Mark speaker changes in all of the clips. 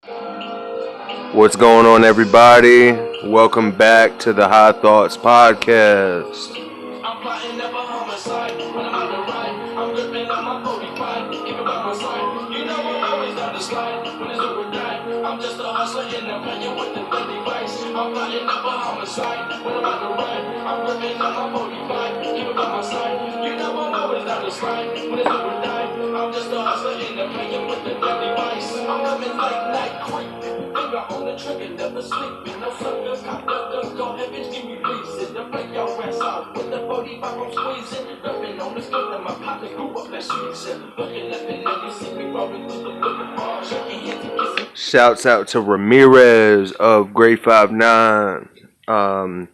Speaker 1: What's going on, everybody? Welcome back to the High Thoughts Podcast. I'm plotting up a homicide. When I'm on the ride, I'm gripping on my 45. Keep it by my side. You know I'm always down the slide. When it's over die, I'm just a hustler in the playing with the deadly vice. I'm plotting up a homicide. When I'm on the ride, I'm gripping on my 45. Keep it by my side. You know I'm always down the slide. When it's over die, I'm just a hustler in the playing with the deadly vice. I'm coming like night creep. Finger on the trigger, never sleeping. No suckers, cop duckers, go ahead, bitch, give me reason to break your ass out with the 45 I'm squeezing. Rubbing on the skirt of my pocket, grew up last season. Looking at the nigga, you see me rolling through the boulevard, shaking hands and kissing. Shouts out to Ramirez of Grade 5'9".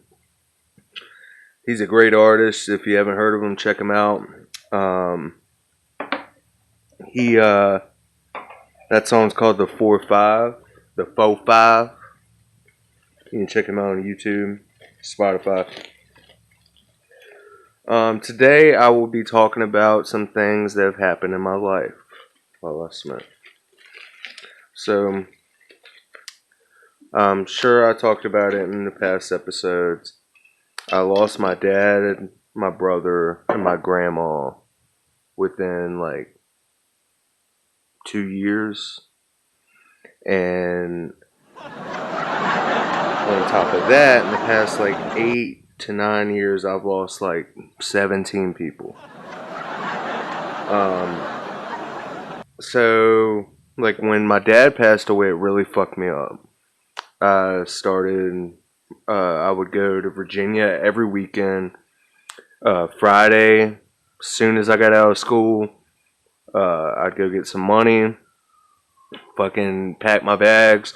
Speaker 1: He's a great artist. If you haven't heard of him, check him out. That song's called the 4-5. The 4-5. You can check him out on YouTube, Spotify. Today I will be talking about some things that have happened in my life while I smoked. So, I'm sure I talked about it in the past episodes. I lost my dad, my brother, and my grandma within like 2 years. And on top of that, in the past like 8 to 9 years, I've lost like 17 people. So like when my dad passed away, it really fucked me up. I would go to Virginia every weekend. Friday, as soon as I got out of school, I'd go get some money, fucking pack my bags,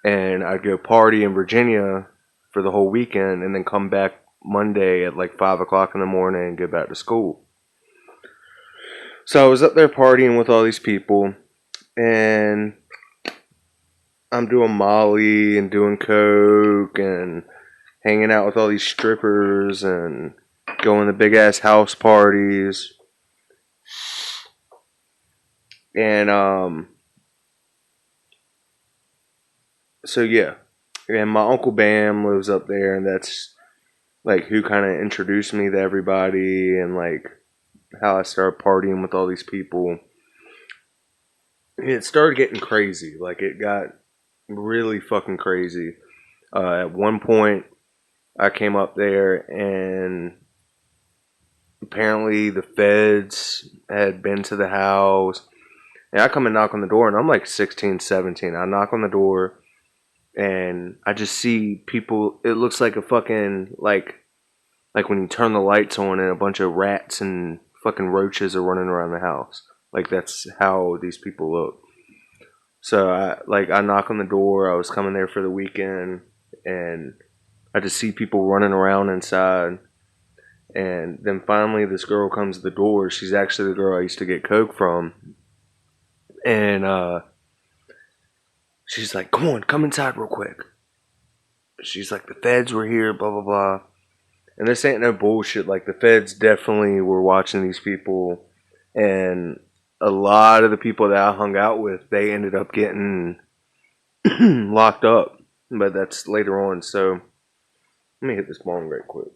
Speaker 1: and I'd go party in Virginia for the whole weekend, and then come back Monday at like 5 o'clock in the morning and go back to school. So I was up there partying with all these people, and I'm doing Molly and doing coke and hanging out with all these strippers and going to big ass house parties. And so yeah, and my Uncle Bam lives up there, and that's like who kind of introduced me to everybody, and like how I started partying with all these people. And it started getting crazy. Like it got really fucking crazy. At one point, I came up there, and apparently the feds had been to the house. And I come and knock on the door, and I'm like 16, 17. I knock on the door, and I just see people. It looks like a fucking like when you turn the lights on and a bunch of rats and fucking roaches are running around the house. Like that's how these people look. So I knock on the door. I was coming there for the weekend, and I just see people running around inside. And then finally this girl comes to the door. She's actually the girl I used to get coke from. And she's like, come inside real quick. She's like, the feds were here, blah, blah, blah. And this ain't no bullshit. Like, the feds definitely were watching these people. And a lot of the people that I hung out with, they ended up getting locked up. But that's later on. So, let me hit this bong right quick.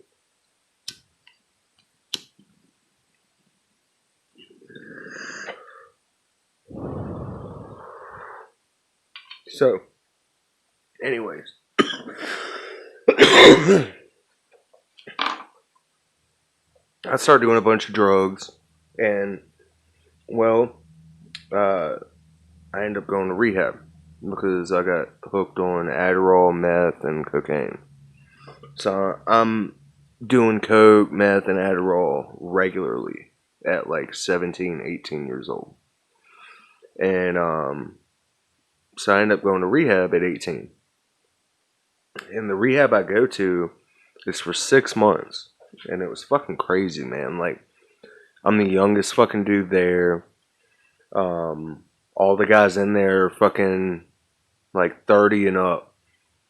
Speaker 1: So, anyways. I started doing a bunch of drugs, and well, I ended up going to rehab because I got hooked on Adderall, meth, and cocaine. So I'm doing coke, meth, and Adderall regularly at like 17, 18 years old. And so I ended up going to rehab at 18. And the rehab I go to is for 6 months. And it was fucking crazy, man. Like, I'm the youngest fucking dude there. All the guys in there are fucking like 30 and up.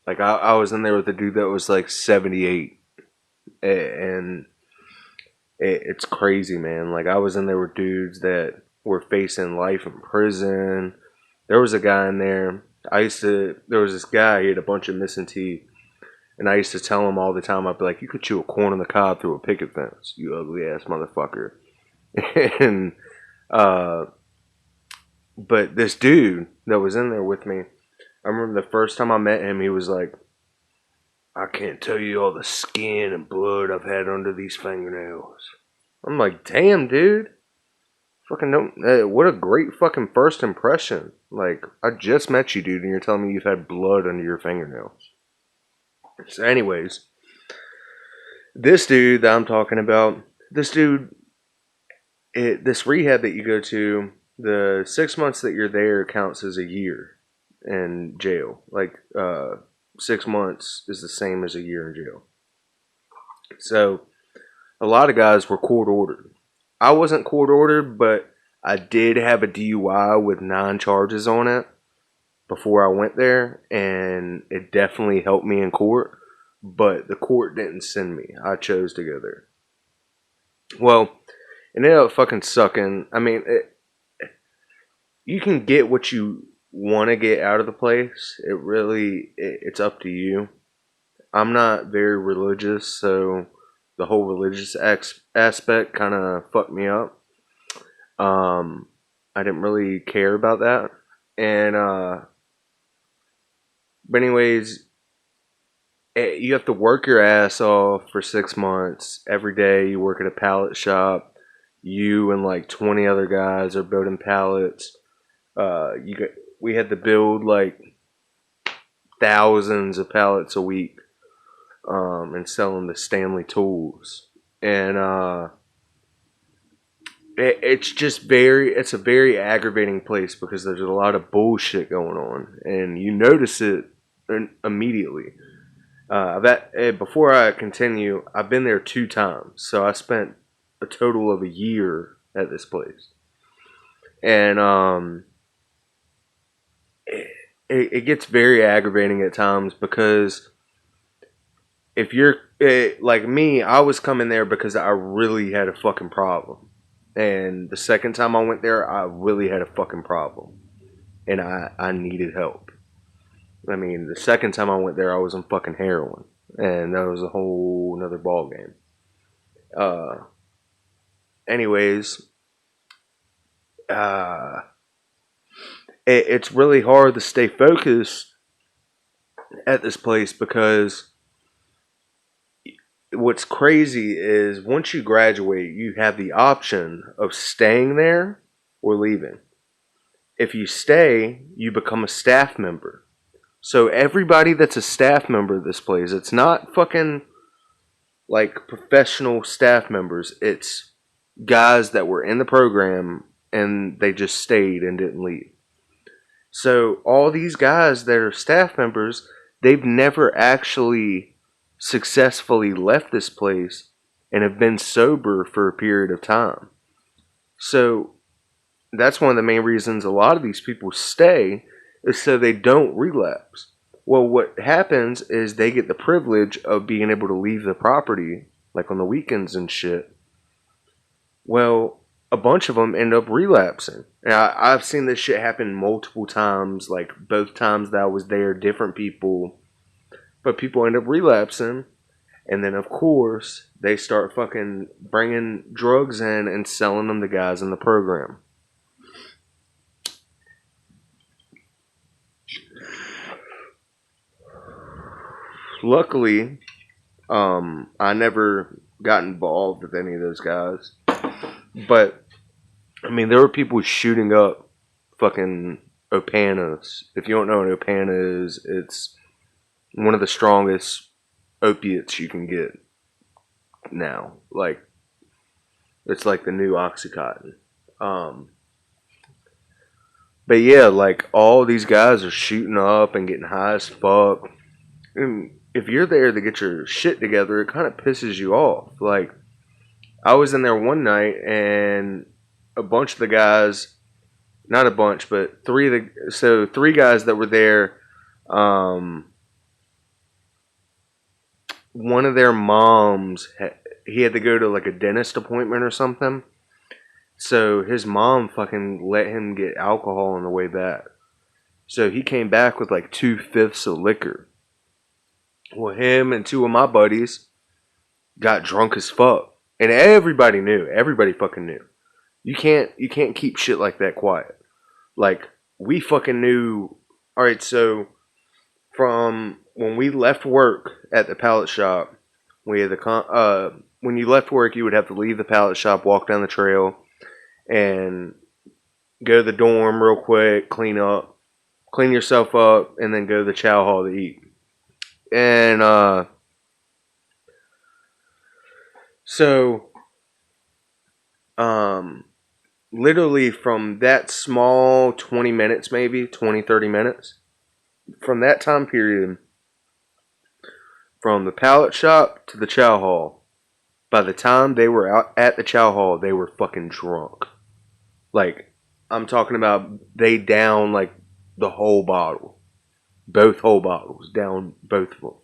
Speaker 1: Like, I was in there with a dude that was like 78. And it's crazy, man. Like, I was in there with dudes that were facing life in prison. There was a guy in there. There was this guy, he had a bunch of missing teeth. And I used to tell him all the time, I'd be like, you could chew a corn on the cob through a picket fence, you ugly ass motherfucker. And, but this dude that was in there with me, I remember the first time I met him, he was like, I can't tell you all the skin and blood I've had under these fingernails. I'm like, damn, dude. Fucking don't. What a great fucking first impression. Like, I just met you, dude, and you're telling me you've had blood under your fingernails. So, anyways, this dude that I'm talking about, this dude, this rehab that you go to, the 6 months that you're there counts as a year in jail. Like, 6 months is the same as a year in jail. So, a lot of guys were court ordered. I wasn't court ordered, but I did have a DUI with 9 charges on it before I went there, and it definitely helped me in court, but the court didn't send me. I chose to go there. Well, it ended up fucking sucking. I mean, you can get what you want to get out of the place. It's up to you. I'm not very religious, so the whole religious aspect kind of fucked me up. I didn't really care about that. And, but anyways, you have to work your ass off for 6 months. Every day you work at a pallet shop. You and like 20 other guys are building pallets. We had to build like thousands of pallets a week, and sell them to Stanley Tools. And, it's a very aggravating place because there's a lot of bullshit going on, and you notice it immediately. Before I continue, I've been there 2 times, so I spent a total of a year at this place, and it gets very aggravating at times because if you're like me, I was coming there because I really had a fucking problem. And the second time I went there, I really had a fucking problem. And I needed help. I mean, the second time I went there, I was on fucking heroin. And that was a whole another ball game. Anyways, it's really hard to stay focused at this place because what's crazy is once you graduate, you have the option of staying there or leaving. If you stay, you become a staff member. So everybody that's a staff member of this place, it's not fucking like professional staff members. It's guys that were in the program and they just stayed and didn't leave. So all these guys that are staff members, they've never actually successfully left this place and have been sober for a period of time. So that's one of the main reasons a lot of these people stay is so they don't relapse. Well, what happens is they get the privilege of being able to leave the property, like on the weekends and shit. Well, a bunch of them end up relapsing. Now, I've seen this shit happen multiple times, like both times that I was there, different people. But people end up relapsing, and then of course, they start fucking bringing drugs in and selling them to guys in the program. Luckily, I never got involved with any of those guys. But, I mean, there were people shooting up fucking Opanas. If you don't know what Opana is, it's one of the strongest opiates you can get now. Like, it's like the new Oxycontin. But yeah, like, all these guys are shooting up and getting high as fuck. And if you're there to get your shit together, it kind of pisses you off. Like, I was in there one night and a bunch of the guys, not a bunch, but three guys that were there, one of their moms, he had to go to like a dentist appointment or something. So his mom fucking let him get alcohol on the way back. So he came back with like 2/5 of liquor. Well, him and two of my buddies got drunk as fuck, and everybody knew. Everybody fucking knew. You can't keep shit like that quiet. Like we fucking knew. All right, so from when we left work at the pallet shop, we had when you left work, you would have to leave the pallet shop, walk down the trail, and go to the dorm real quick, clean yourself up, and then go to the chow hall to eat. And so literally from that small 20 minutes, maybe 20, 30 minutes, from that time period, from the pallet shop to the chow hall, by the time they were out at the chow hall, they were fucking drunk. Like, I'm talking about they down like the whole bottle. Both whole bottles. Down both of them.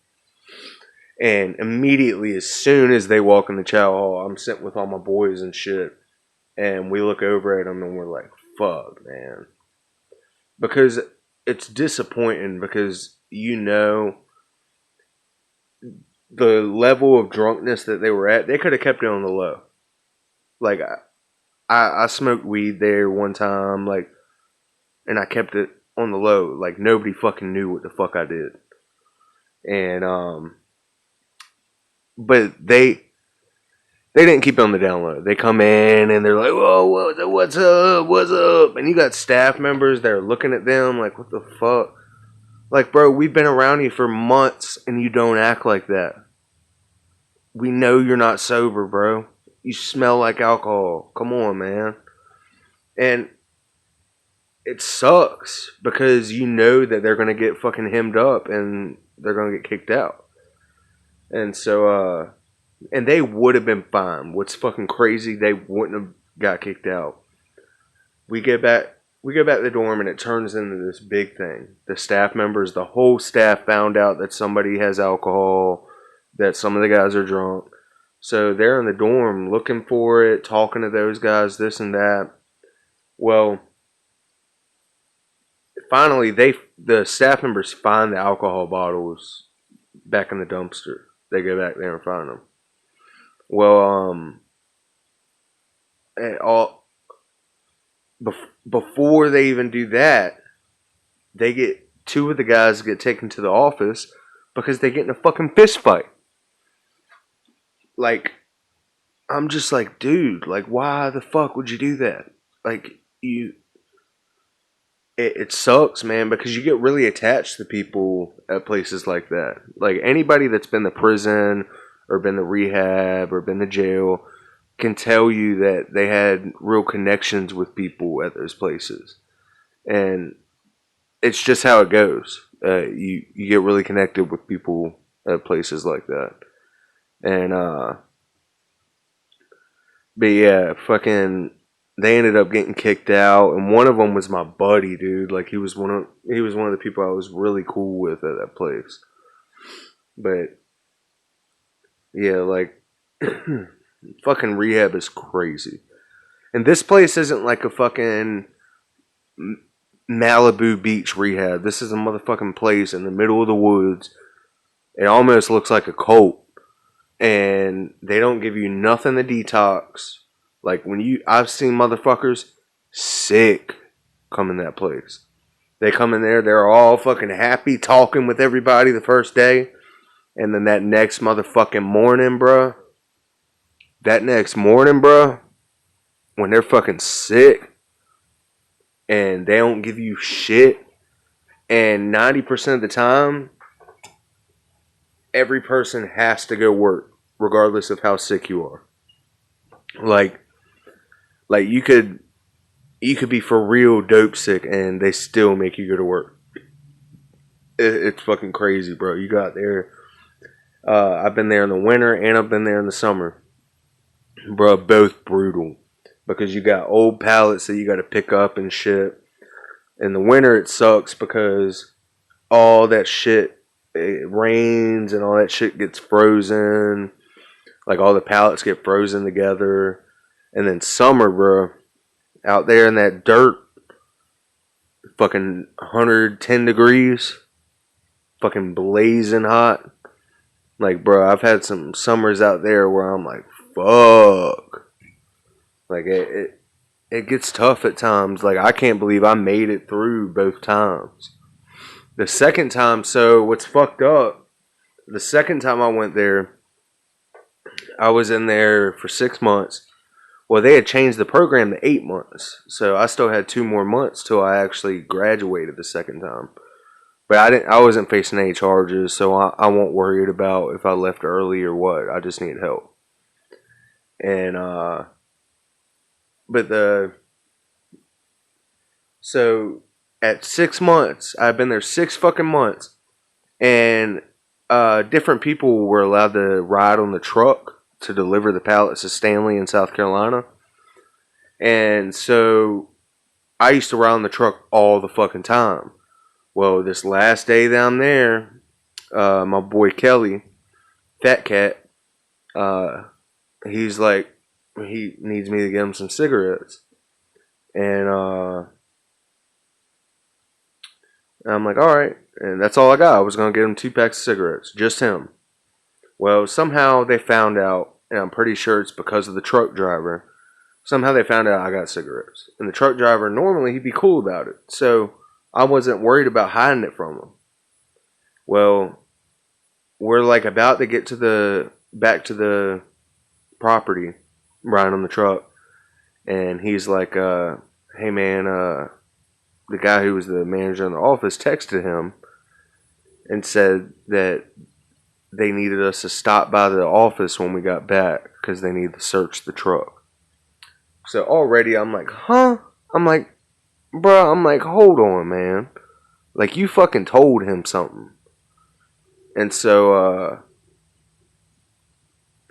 Speaker 1: And immediately, as soon as they walk in the chow hall, I'm sitting with all my boys and shit. And we look over at them and we're like, fuck, man. Because it's disappointing because you know the level of drunkenness that they were at, they could have kept it on the low. Like, I smoked weed there one time, like, and I kept it on the low. Like, nobody fucking knew what the fuck I did. And, but they didn't keep it on the down low. They come in and they're like, whoa, what's up? And you got staff members that are looking at them like, what the fuck? Like, bro, we've been around you for months and you don't act like that. We know you're not sober, bro. You smell like alcohol. Come on, man. And it sucks because you know that they're going to get fucking hemmed up and they're going to get kicked out. And so, and they would have been fine. What's fucking crazy, they wouldn't have got kicked out. We go back to the dorm and it turns into this big thing. The staff members, the whole staff found out that somebody has alcohol, that some of the guys are drunk. So they're in the dorm looking for it, talking to those guys, this and that. Well, finally, the staff members find the alcohol bottles back in the dumpster. They go back there and find them. Well, before they even do that, two of the guys get taken to the office because they get in a fucking fist fight. Like, I'm just like, dude, like, why the fuck would you do that? Like, it sucks, man, because you get really attached to people at places like that. Like, anybody that's been to prison or been to rehab or been to jail can tell you that they had real connections with people at those places. And it's just how it goes. You get really connected with people at places like that. And, but yeah, fucking, they ended up getting kicked out, and one of them was my buddy, dude. Like, he was one of the people I was really cool with at that place. But yeah, like, fucking rehab is crazy. And this place isn't like a fucking Malibu Beach rehab. This is a motherfucking place in the middle of the woods. It almost looks like a cult. And they don't give you nothing to detox. Like, I've seen motherfuckers sick come in that place. They come in there, they're all fucking happy, talking with everybody the first day. And then that next motherfucking morning, bruh. When they're fucking sick. And they don't give you shit. And 90% of the time, every person has to go work, regardless of how sick you are. Like you could be for real dope sick and they still make you go to work. It's fucking crazy, bro. You got there. I've been there in the winter and I've been there in the summer. Bro, both brutal. Because you got old pallets that you got to pick up and shit. In the winter it sucks because all that shit, it rains and all that shit gets frozen. Like, all the pallets get frozen together. And then summer, bro, out there in that dirt, fucking 110 degrees, fucking blazing hot. Like, bro, I've had some summers out there where I'm like, fuck. Like, it gets tough at times. Like, I can't believe I made it through both times. The second time, so what's fucked up, the second time I went there, I was in there for 6 months. Well, they had changed the program to 8 months. So I still had 2 more months till I actually graduated the second time. But I wasn't facing any charges, so I won't worried about if I left early or what. I just need help. And but so at 6 months, I've been there 6 fucking months, and different people were allowed to ride on the truck to deliver the pallets to Stanley in South Carolina. And so I used to ride on the truck all the fucking time. Well, this last day down there, my boy Kelly, Fat Cat, he's like, he needs me to get him some cigarettes. And I'm like, all right. And that's all I got. I was going to get him 2 packs of cigarettes. Just him. Well, somehow they found out, and I'm pretty sure it's because of the truck driver. Somehow they found out I got cigarettes. And the truck driver, normally he'd be cool about it. So I wasn't worried about hiding it from him. Well, we're like about to get to back to the property, riding on the truck. And he's like, hey man, the guy who was the manager in the office texted him and said that they needed us to stop by the office when we got back because they needed to search the truck. So already I'm like, huh? I'm like, bro, I'm like, hold on, man. Like, you fucking told him something. And so,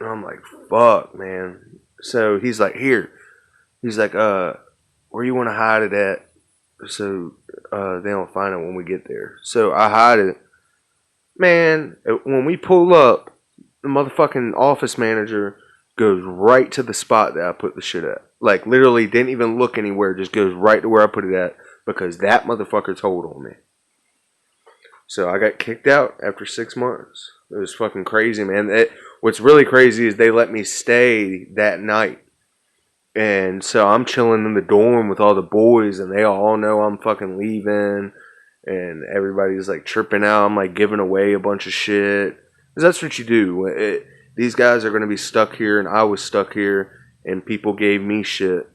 Speaker 1: I'm like, fuck, man. So he's like, here. He's like, where you want to hide it at so they don't find it when we get there. So I hide it. Man, when we pull up, the motherfucking office manager goes right to the spot that I put the shit at. Like, literally didn't even look anywhere, just goes right to where I put it at because that motherfucker told on me. So I got kicked out after 6 months. It was fucking crazy, man. What's really crazy is they let me stay that night. And so I'm chilling in the dorm with all the boys, and they all know I'm fucking leaving. And everybody's like tripping out. I'm like giving away a bunch of shit. Because that's what you do. These guys are going to be stuck here, and I was stuck here, and people gave me shit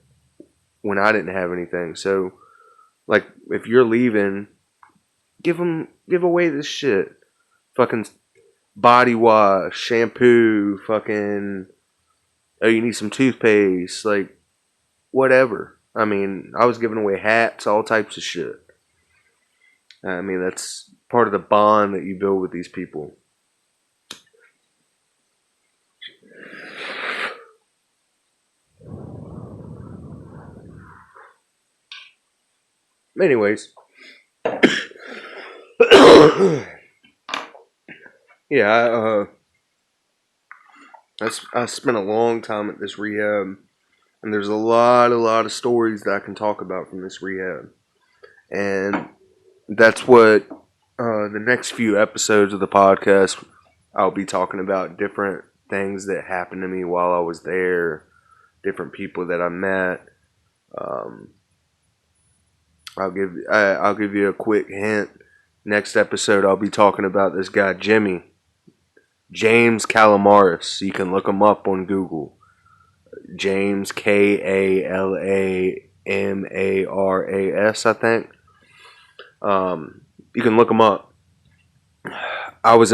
Speaker 1: when I didn't have anything. So, like, if you're leaving, give away this shit. Fucking body wash, shampoo, fucking, oh, you need some toothpaste, like, whatever. I mean, I was giving away hats, all types of shit. I mean, that's part of the bond that you build with these people. Anyways. Yeah, I spent a long time at this rehab, and there's a lot of stories that I can talk about from this rehab. And that's what the next few episodes of the podcast, I'll be talking about different things that happened to me while I was there, different people that I met. I'll give you a quick hint. Next episode, I'll be talking about this guy Jimmy, James Calamaris. You can look him up on Google. James Kalamaras, I think. You can look him up. I was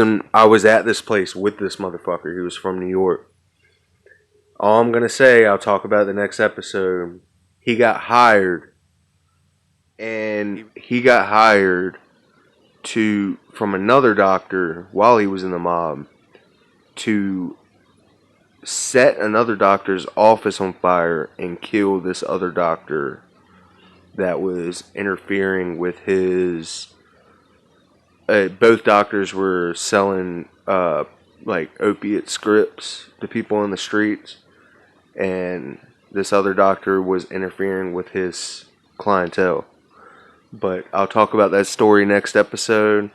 Speaker 1: at this place with this motherfucker. He was from New York. All I'm gonna say, I'll talk about the next episode. He got hired, and he got hired from another doctor while he was in the mob to set another doctor's office on fire and kill this other doctor that was interfering with his. Both doctors were selling like opiate scripts to people in the streets, and this other doctor was interfering with his clientele. But I'll talk about that story next episode.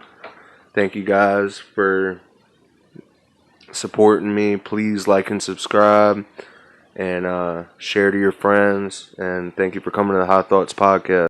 Speaker 1: Thank you guys for supporting me. Please like and subscribe and share to your friends. And thank you for coming to the High Thoughts Podcast.